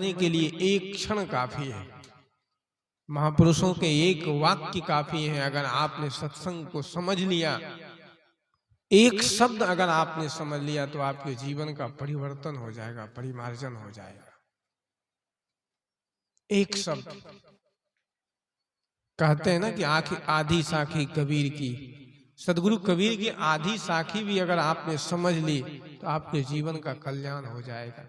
समझने के लिए एक क्षण काफी है, महापुरुषों के एक वाक्य काफी है। अगर आपने सत्संग को समझ लिया, एक शब्द अगर आपने समझ लिया, तो आपके जीवन का परिवर्तन हो जाएगा, परिमार्जन हो जाएगा। एक शब्द। कहते हैं ना कि आधी साखी कबीर की, सदगुरु कबीर की आधी साखी भी अगर आपने समझ ली, तो आपके जीवन का कल्याण हो जाएगा।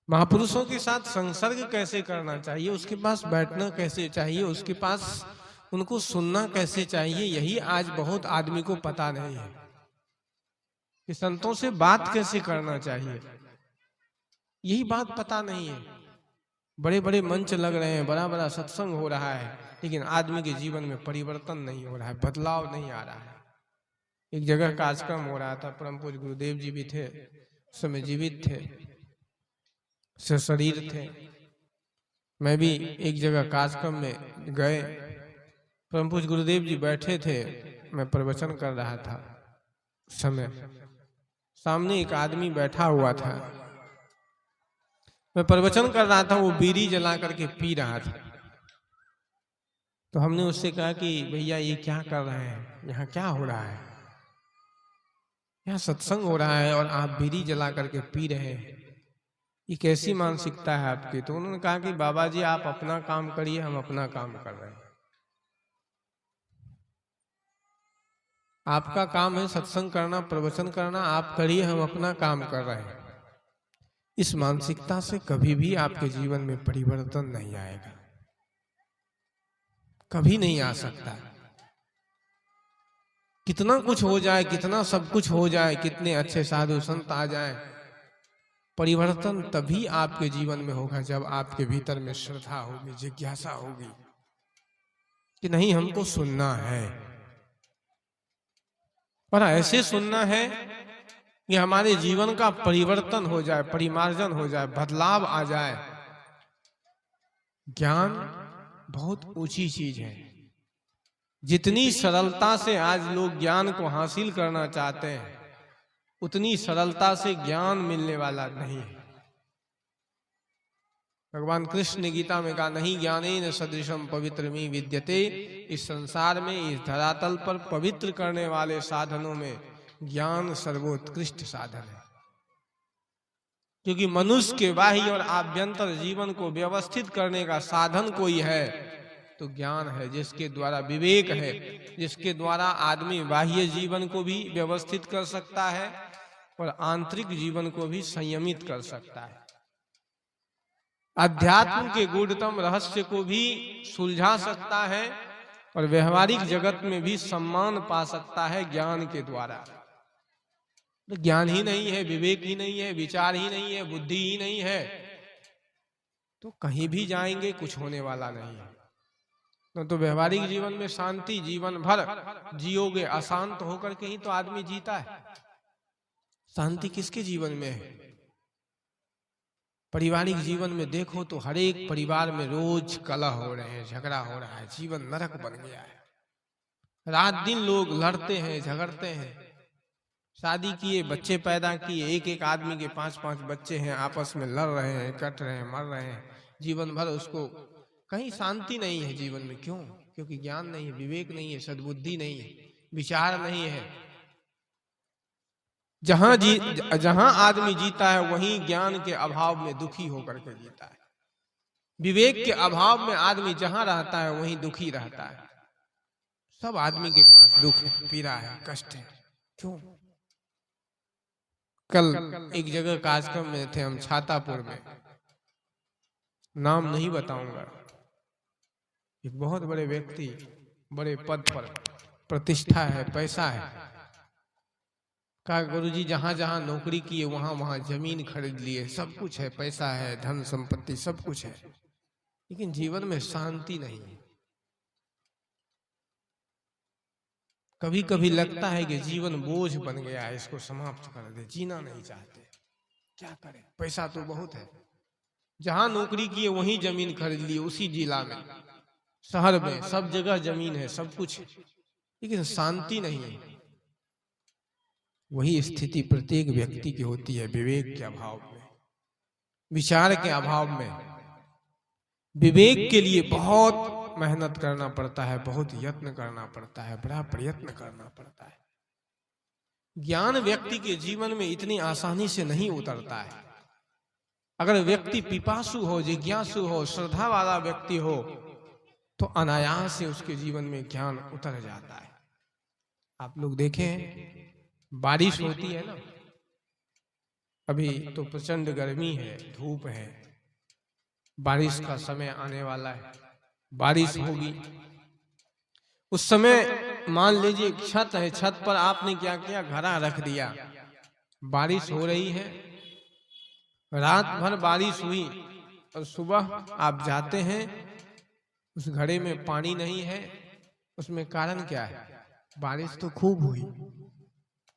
महापुरुषों के साथ संसर्ग कैसे करना चाहिए, उसके पास बैठना कैसे चाहिए, उसके पास उनको सुनना कैसे चाहिए, यही आज बहुत आदमी को पता नहीं है कि संतों से बात कैसे करना चाहिए, यही बात पता नहीं है। बड़े बड़े मंच लग रहे हैं, बड़ा बड़ा सत्संग हो रहा है, लेकिन आदमी के जीवन में परिवर्तन नहीं हो रहा है, बदलाव नहीं आ रहा है। एक जगह कार्यक्रम हो रहा था, परम पूज्य गुरुदेव जी भी थे, उस समय जीवित थे, सशरीर थे। मैं भी एक जगह कार्यक्रम में गए, परम पूज्य गुरुदेव जी बैठे थे, मैं प्रवचन कर रहा था। समय सामने एक आदमी बैठा हुआ था, मैं प्रवचन कर रहा था, वो बीड़ी जला करके पी रहा था। तो हमने उससे कहा कि भैया ये क्या कर रहे हैं, यहाँ क्या हो रहा है, यहाँ सत्संग हो रहा है और आप बीड़ी जला करके पी रहे हैं, ये कैसी मानसिकता है आपकी। तो उन्होंने कहा कि बाबा जी आप अपना काम करिए, हम अपना काम कर रहे हैं। आपका काम है सत्संग करना, प्रवचन करना, आप करिए, हम अपना काम कर रहे हैं। इस मानसिकता से कभी भी आपके जीवन में परिवर्तन नहीं आएगा, कभी नहीं आ सकता। कितना कुछ हो जाए, कितना सब कुछ हो जाए, कितने अच्छे साधु संत आ जाएं, परिवर्तन तभी आपके जीवन में होगा जब आपके भीतर में श्रद्धा होगी, जिज्ञासा होगी कि नहीं हमको सुनना है, और ऐसे सुनना है कि हमारे जीवन का परिवर्तन हो जाए, परिमार्जन हो जाए, बदलाव आ जाए। ज्ञान बहुत ऊंची चीज है। जितनी सरलता से आज लोग ज्ञान को हासिल करना चाहते हैं, उतनी सरलता से ज्ञान मिलने वाला नहीं है। भगवान कृष्ण ने गीता में कहा, नहीं ज्ञानेन सदृशम पवित्रमी विद्यते। इस संसार में, इस धरातल पर पवित्र करने वाले साधनों में ज्ञान सर्वोत्कृष्ट साधन है। क्योंकि मनुष्य के बाह्य और आभ्यंतर जीवन को व्यवस्थित करने का साधन कोई है तो ज्ञान है, जिसके द्वारा विवेक है, जिसके द्वारा आदमी बाह्य जीवन को भी व्यवस्थित कर सकता है और आंतरिक जीवन को भी संयमित कर सकता है। अध्यात्म के गूढ़तम रहस्य को भी सुलझा सकता है और व्यवहारिक जगत में भी सम्मान पा सकता है ज्ञान के द्वारा। तो ज्ञान ही नहीं है, विवेक ही नहीं है, विचार ही नहीं है, बुद्धि ही नहीं है, तो कहीं भी जाएंगे कुछ होने वाला नहीं है। तो व्यवहारिक जीवन में शांति जीवन भर जियोगे, अशांत होकर के ही तो आदमी जीता है। शांति किसके जीवन में है? पारिवारिक जीवन में देखो तो हर एक परिवार में रोज कलह हो रहे हैं, झगड़ा हो रहा है, जीवन नरक बन गया है। रात दिन लोग लड़ते हैं, झगड़ते हैं। शादी किए, बच्चे पैदा किए, एक एक आदमी के 5-5 बच्चे हैं, आपस में लड़ रहे हैं, कट रहे हैं, मर रहे हैं, जीवन भर उसको कहीं शांति नहीं है जीवन में। क्यों? क्योंकि ज्ञान नहीं है, विवेक नहीं है, सद्बुद्धि नहीं है, विचार नहीं है। जहां आदमी जीता है वहीं ज्ञान के अभाव में दुखी होकर के जीता है। विवेक के अभाव में आदमी जहां रहता है वहीं दुखी रहता है। सब आदमी के पास दुख है, पीड़ा है, कष्ट है। क्यों? कल एक जगह कार्यक्रम में थे हम, छातापुर में, नाम नहीं बताऊंगा। एक बहुत बड़े व्यक्ति, बड़े पद पर, प्रतिष्ठा है, पैसा है, कहा गुरुजी जहां जहां नौकरी किए वहां वहां जमीन खरीद लिए, सब कुछ है, पैसा है, धन संपत्ति सब कुछ है, लेकिन जीवन में शांति नहीं है। कभी कभी लगता है कि जीवन बोझ बन गया है, इसको समाप्त कर दे, जीना नहीं चाहते। क्या करें, पैसा तो बहुत है, जहां नौकरी किए वहीं जमीन खरीद लिए, उसी जिला में, शहर में, सब जगह जमीन है, सब कुछ है, लेकिन शांति नहीं है। वही स्थिति प्रत्येक व्यक्ति की होती है विवेक के अभाव में, विचार के अभाव में। विवेक के लिए बहुत मेहनत करना पड़ता है, बहुत यत्न करना पड़ता है, बड़ा प्रयत्न करना पड़ता है। ज्ञान व्यक्ति के जीवन में इतनी आसानी से नहीं उतरता है। अगर व्यक्ति पिपासु हो, जिज्ञासु हो, श्रद्धा वाला व्यक्ति हो, तो अनायास से उसके जीवन में ज्ञान उतर जाता है। आप लोग देखें, बारिश होती है ना, अभी तो प्रचंड गर्मी है, धूप है, बारिश का समय आने वाला है, बारिश होगी। उस समय मान लीजिए छत है, छत पर आपने क्या किया, घड़ा रख दिया, बारिश हो रही है, रात भर बारिश हुई और सुबह आप जाते हैं, उस घड़े में पानी नहीं है। उसमें कारण क्या है? बारिश तो खूब हुई,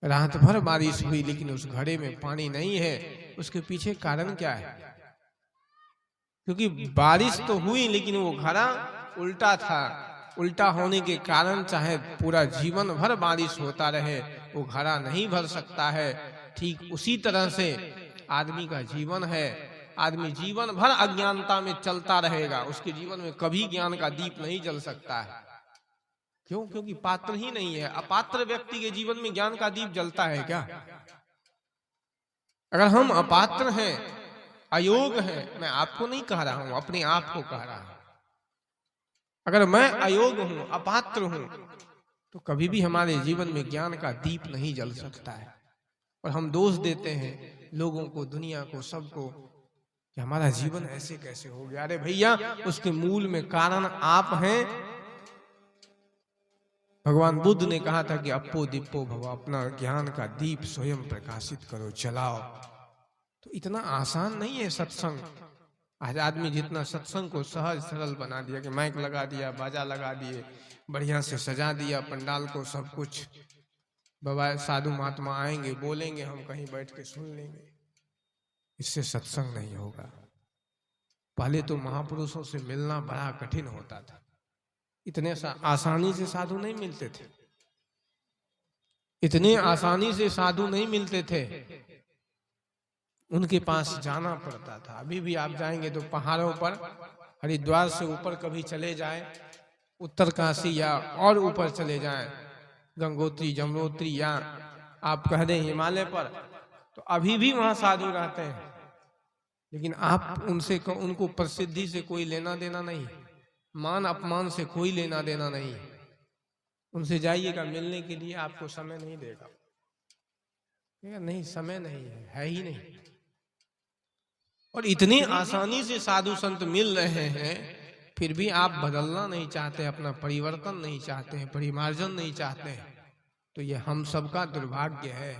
रात भर बारिश हुई, लेकिन उस घड़े में पानी नहीं है। उसके पीछे कारण क्या है? क्योंकि बारिश तो हुई लेकिन वो घड़ा उल्टा था। उल्टा होने के कारण चाहे पूरा जीवन भर बारिश होता रहे, वो घड़ा नहीं भर सकता है। ठीक उसी तरह से आदमी का जीवन है। आदमी जीवन भर अज्ञानता में चलता रहेगा, उसके जीवन में कभी ज्ञान का दीप नहीं जल सकता है। क्यों? क्योंकि पात्र ही नहीं है। अपात्र व्यक्ति के जीवन में ज्ञान का दीप जलता है क्या? अगर हम अपात्र हैं, अयोग्य हैं, मैं आपको नहीं कह रहा हूं, अपने आप को कह रहा हूं, अगर मैं अयोग्य हूं, अपात्र हूं, तो कभी भी हमारे जीवन में ज्ञान का दीप नहीं जल सकता है। और हम दोष देते हैं लोगों को, दुनिया को, सबको, कि हमारा जीवन ऐसे कैसे हो गया। अरे भैया, उसके मूल में कारण आप हैं। भगवान बुद्ध ने कहा था कि अप्पो दीपो भव, अपना ज्ञान का दीप स्वयं प्रकाशित करो, जलाओ। तो इतना आसान नहीं है सत्संग। आज आदमी जितना सत्संग को सहज सरल बना दिया कि माइक लगा दिया, बाजा लगा दिए, बढ़िया से सजा दिया पंडाल को, सब कुछ, बाबा साधु महात्मा आएंगे, बोलेंगे, हम कहीं बैठ के सुन लेंगे। इससे सत्संग नहीं होगा। पहले तो महापुरुषों से मिलना बड़ा कठिन होता था। इतने आसानी से साधु नहीं मिलते थे, इतने आसानी से साधु नहीं मिलते थे, उनके पास जाना पड़ता था। अभी भी आप जाएंगे तो पहाड़ों पर, हरिद्वार से ऊपर कभी चले जाएं, उत्तरकाशी या और ऊपर चले जाएं, गंगोत्री, जमुनोत्री, या आप कह दें हिमालय पर, तो अभी भी वहां साधु रहते हैं। लेकिन आप उनसे, उनको प्रसिद्धि से कोई लेना देना नहीं, मान अपमान से कोई लेना देना नहीं। उनसे जाइएगा मिलने के लिए, आपको समय नहीं देगा, नहीं समय नहीं है ही नहीं। और इतनी आसानी से साधु संत मिल रहे हैं, फिर भी आप बदलना नहीं चाहते, अपना परिवर्तन नहीं चाहते हैं, परिमार्जन नहीं चाहते हैं। तो ये हम सबका दुर्भाग्य है।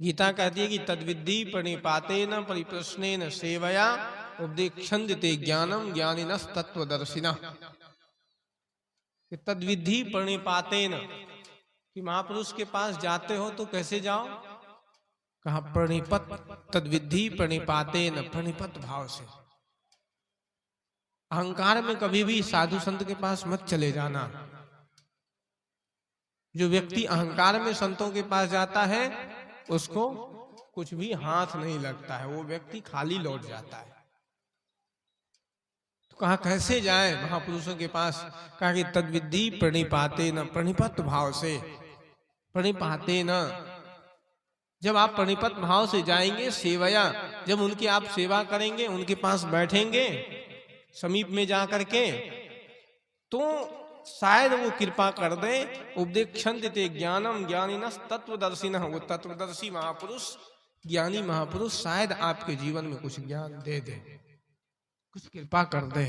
गीता कहती है कि तद्विद्धि प्रणिपातेन परिप्रश्नेन सेवया उपदेक्षन्ते ज्ञानम ज्ञानिनस् तत्वदर्शिनः। तद्विद्धि प्रणिपातेन, कि महापुरुष के पास जाते हो तो कैसे जाओ? कहा प्रणिपत, तद्विद्धि प्रणिपातेन, प्रणिपत भाव से। अहंकार में कभी भी साधु संत के पास मत चले जाना। जो व्यक्ति अहंकार में संतों के पास जाता है, उसको कुछ भी हाथ नहीं लगता है, वो व्यक्ति खाली लौट जाता है। तो कहा कैसे जाए महापुरुषों के पास? कहा कि तद्विद्धि प्रणिपातेन, प्रणिपत भाव से। प्रणिपातेन, जब आप प्रणिपत भाव से जाएंगे, सेवया, जब उनकी आप सेवा करेंगे, उनके पास बैठेंगे समीप में जा करके, तो शायद वो कृपा कर दे। उपदेक्षन्ते ज्ञानम ज्ञानिनस् तत्वदर्शिनः, वो तत्वदर्शी महापुरुष, ज्ञानी महापुरुष शायद आपके जीवन में कुछ ज्ञान दे दे, कुछ कृपा कर दे।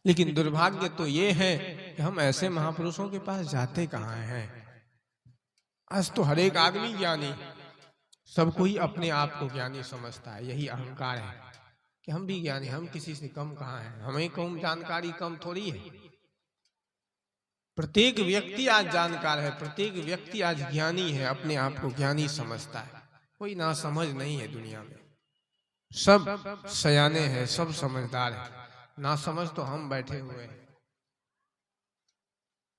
लेकिन दुर्भाग्य तो ये है कि हम ऐसे महापुरुषों के पास जाते कहाँ हैं। आज तो हर एक आदमी ज्ञानी, सब कोई अपने आप को ज्ञानी समझता है। यही अहंकार है कि हम भी ज्ञानी, हम किसी से कम कहाँ हैं, हमें कम जानकारी कम थोड़ी है। प्रत्येक व्यक्ति आज जानकार है, प्रत्येक व्यक्ति आज ज्ञानी है, अपने आप को ज्ञानी समझता है। कोई ना समझ नहीं है दुनिया में, सब सयाने हैं, सब समझदार हैं। ना समझ तो हम बैठे हुए हैं।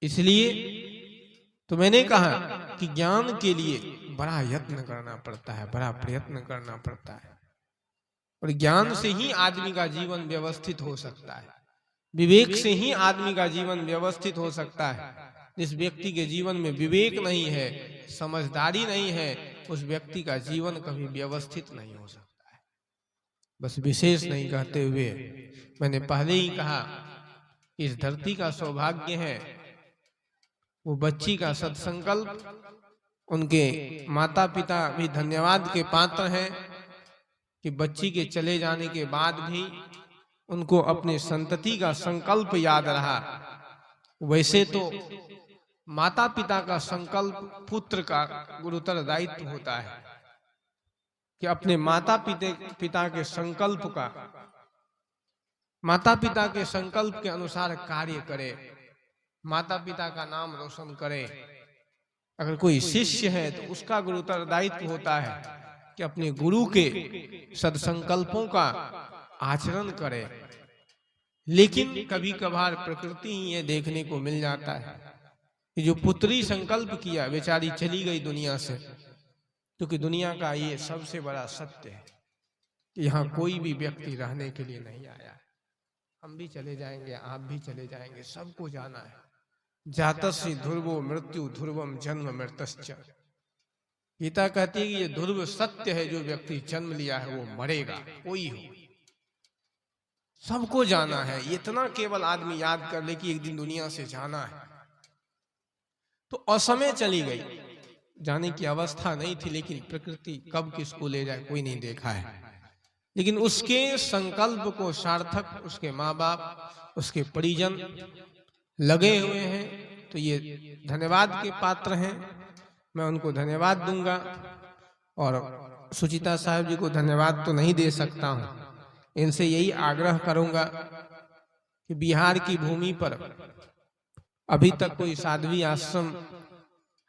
इसलिए तो मैंने कहा कि ज्ञान के लिए बड़ा यत्न करना पड़ता है, बड़ा प्रयत्न करना पड़ता है, और ज्ञान से ही आदमी का जीवन व्यवस्थित हो सकता है, विवेक से ही आदमी का जीवन व्यवस्थित हो सकता है। जिस व्यक्ति के जीवन में विवेक नहीं है, समझदारी नहीं है, उस व्यक्ति का जीवन कभी व्यवस्थित नहीं हो सकता है। बस विशेष नहीं कहते हुए मैंने पहले ही कहा, इस धरती का सौभाग्य है वो बच्ची का सत्संकल्प। उनके माता पिता भी धन्यवाद के पात्र हैं कि बच्ची के चले जाने के बाद भी उनको अपने संतति का संकल्प याद रहा। वैसे तो माता पिता का संकल्प पुत्र का गुरुतर दायित्व होता है कि अपने माता पिता के संकल्प का, माता पिता के संकल्प के अनुसार कार्य करे, माता पिता का नाम रोशन करे। अगर कोई शिष्य है तो उसका गुरुतर दायित्व होता है कि अपने गुरु के सत्संकल्पों का आचरण करे। लेकिन कभी कभार प्रकृति ही ये देखने को मिल जाता है कि जो पुत्री संकल्प किया बेचारी चली गई दुनिया से, क्योंकि दुनिया का ये सबसे बड़ा सत्य है कि यहाँ कोई भी व्यक्ति रहने के लिए नहीं आया है। हम भी चले जाएंगे, आप भी चले जाएंगे, सबको जाना है। जातस्य ध्रुवो मृत्यु ध्रुवम जन्म मृतश्च। गीता कहती है कि ये ध्रुव सत्य है, जो व्यक्ति जन्म लिया है वो मरेगा, कोई हो, सबको जाना है। इतना केवल आदमी याद कर ले कि एक दिन दुनिया से जाना है। तो असमय चली गई, जाने की अवस्था नहीं थी, लेकिन प्रकृति कब किसको ले जाए कोई नहीं देखा है। लेकिन उसके संकल्प को सार्थक उसके माँ बाप, उसके परिजन लगे हुए हैं, तो ये धन्यवाद के पात्र हैं। मैं उनको धन्यवाद दूंगा और सुचिता साहब जी को धन्यवाद तो नहीं दे सकता हूं। इनसे यही आग्रह करूंगा कि बिहार की भूमि पर अभी तक कोई साध्वी आश्रम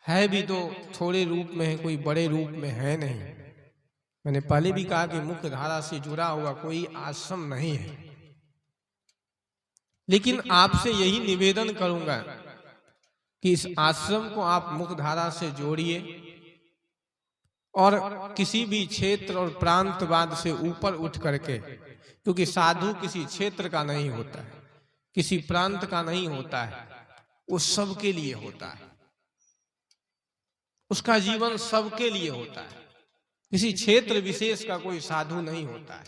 है भी तो थोड़े रूप में है, कोई बड़े रूप में है नहीं। मैंने पहले भी कहा कि मुख्य धारा से जुड़ा हुआ कोई आश्रम नहीं है, लेकिन आपसे यही निवेदन करूंगा कि इस आश्रम को आप मुख्य धारा से जोड़िए और किसी भी क्षेत्र और प्रांतवाद से ऊपर उठ करके, क्योंकि साधु किसी क्षेत्र का नहीं होता है, किसी प्रांत का नहीं होता है, वो सबके लिए होता है, उसका जीवन सबके लिए होता है। किसी क्षेत्र विशेष का कोई साधु नहीं होता है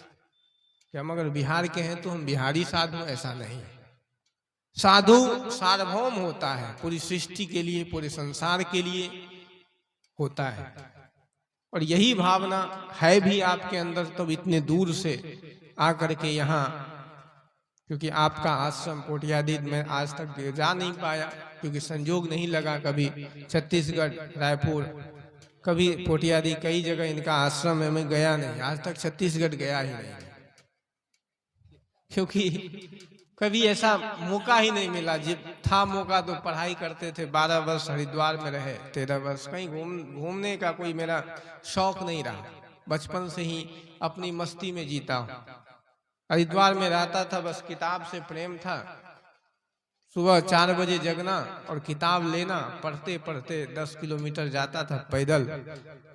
कि हम अगर बिहार के हैं तो हम बिहारी साधु, ऐसा नहीं है। साधु सार्वभौम होता है, पूरी सृष्टि के लिए, पूरे संसार के लिए होता है। और यही भावना है भी आपके अंदर, तब इतने दूर से आकर के यहाँ, क्योंकि आपका आश्रम कोटियादीद में आज तक जा नहीं पाया, क्योंकि संजोग नहीं लगा। कभी छत्तीसगढ़, रायपुर, कभी कोटियादी, कई जगह इनका आश्रम है, मैं गया नहीं, आज तक छत्तीसगढ़ गया ही नहीं, क्योंकि कभी ऐसा मौका ही नहीं मिला। जब था मौका तो पढ़ाई करते थे, 12 वर्ष हरिद्वार में रहे, 13 वर्ष कहीं घूमने का कोई मेरा शौक नहीं रहा। बचपन से ही अपनी मस्ती में जीता हूँ। हरिद्वार में रहता था, बस किताब से प्रेम था। सुबह 4 बजे जगना और किताब लेना, पढ़ते पढ़ते 10 किलोमीटर जाता था पैदल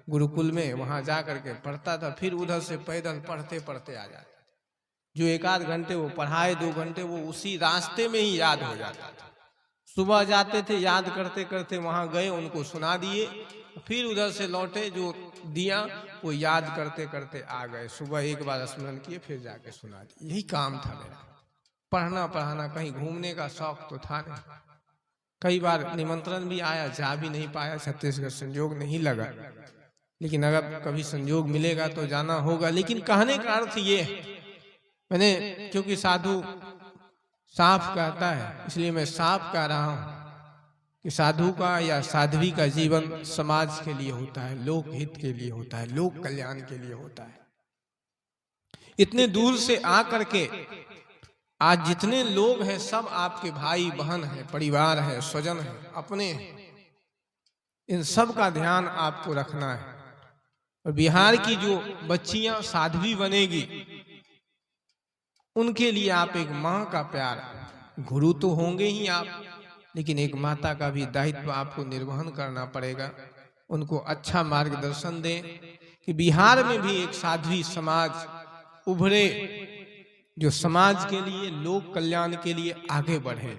गुरुकुल में, वहां जा करके पढ़ता था, फिर उधर से पैदल पढ़ते पढ़ते आ जाता। जो 1-8 घंटे वो पढ़ाए, 2 घंटे वो उसी रास्ते में ही याद हो जाता था। सुबह जाते थे, याद करते करते वहां गए, उनको सुना दिए, फिर उधर से लौटे, जो दिया वो याद करते करते आ गए। सुबह एक बार स्मरण किए, फिर जाके सुना दिए। यही काम था मेरा, पढ़ना पढ़ाना। कहीं घूमने का शौक तो था नहीं। कई बार निमंत्रण भी आया, जा भी नहीं पाया, छत्तीसगढ़ संजोग नहीं लगा, लेकिन अगर कभी संजोग मिलेगा तो जाना होगा। लेकिन कहने का अर्थ ये है, मैंने, क्योंकि साधु साफ कहता है, इसलिए मैं साफ कह रहा हूं कि साधु का या साध्वी का जीवन समाज के लिए होता है, लोक हित के लिए होता है, लोक कल्याण के लिए होता है। इतने दूर से आकर के आज जितने लोग हैं सब आपके भाई बहन हैं, परिवार है, स्वजन है, अपने हैं। इन सब का ध्यान आपको रखना है। और बिहार की जो बच्चियां साध्वी बनेगी, उनके लिए आप एक मां का प्यार, गुरु तो होंगे ही आप, लेकिन एक माता का भी दायित्व आपको निर्वहन करना पड़ेगा। उनको अच्छा मार्गदर्शन दें कि बिहार में भी एक साध्वी समाज उभरे, जो समाज के लिए, लोक कल्याण के लिए आगे बढ़े।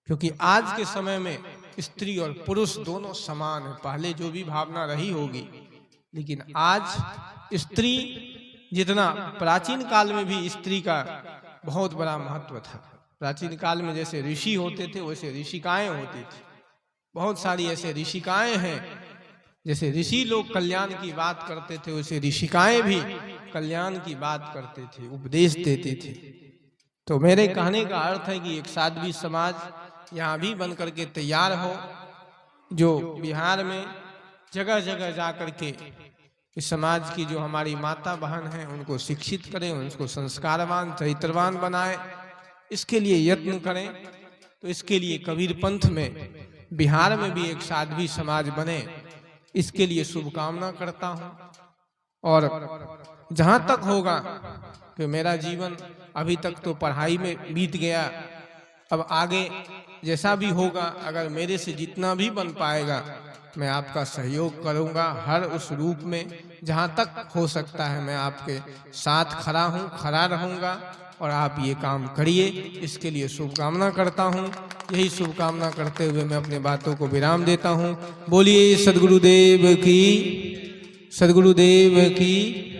क्योंकि आज के समय में स्त्री और पुरुष दोनों समान है। पहले जो भी भावना रही होगी, लेकिन आज स्त्री जितना, प्राचीन काल में भी स्त्री का बहुत बड़ा महत्व था। प्राचीन काल में जैसे ऋषि होते थे वैसे ऋषिकाएं होती थी। बहुत सारी ऐसे ऋषिकाएं हैं, जैसे ऋषि लोग कल्याण की बात करते थे वैसे ऋषिकाएं भी कल्याण की बात करते थे, उपदेश देते थे। तो मेरे कहने का अर्थ है कि एक साध्वी समाज यहाँ भी बन करके तैयार हो, जो बिहार में जगह जगह जा करके इस समाज की जो हमारी माता बहन हैं उनको शिक्षित करें, उनको संस्कारवान चरित्रवान बनाए, इसके लिए यत्न करें। तो इसके लिए कबीर पंथ में बिहार में भी एक साध्वी समाज बने, इसके लिए शुभकामना करता हूँ। और जहाँ तक होगा कि मेरा जीवन अभी तक तो पढ़ाई में बीत गया, अब आगे जैसा भी होगा, अगर मेरे से जितना भी बन पाएगा मैं आपका सहयोग करूंगा हर उस रूप में। जहां तक हो सकता है मैं आपके साथ खड़ा हूं, खड़ा रहूंगा, और आप ये काम करिए, इसके लिए शुभकामना करता हूं। यही शुभकामना करते हुए मैं अपने बातों को विराम देता हूं। बोलिए सद्गुरुदेव की, सद्गुरुदेव की।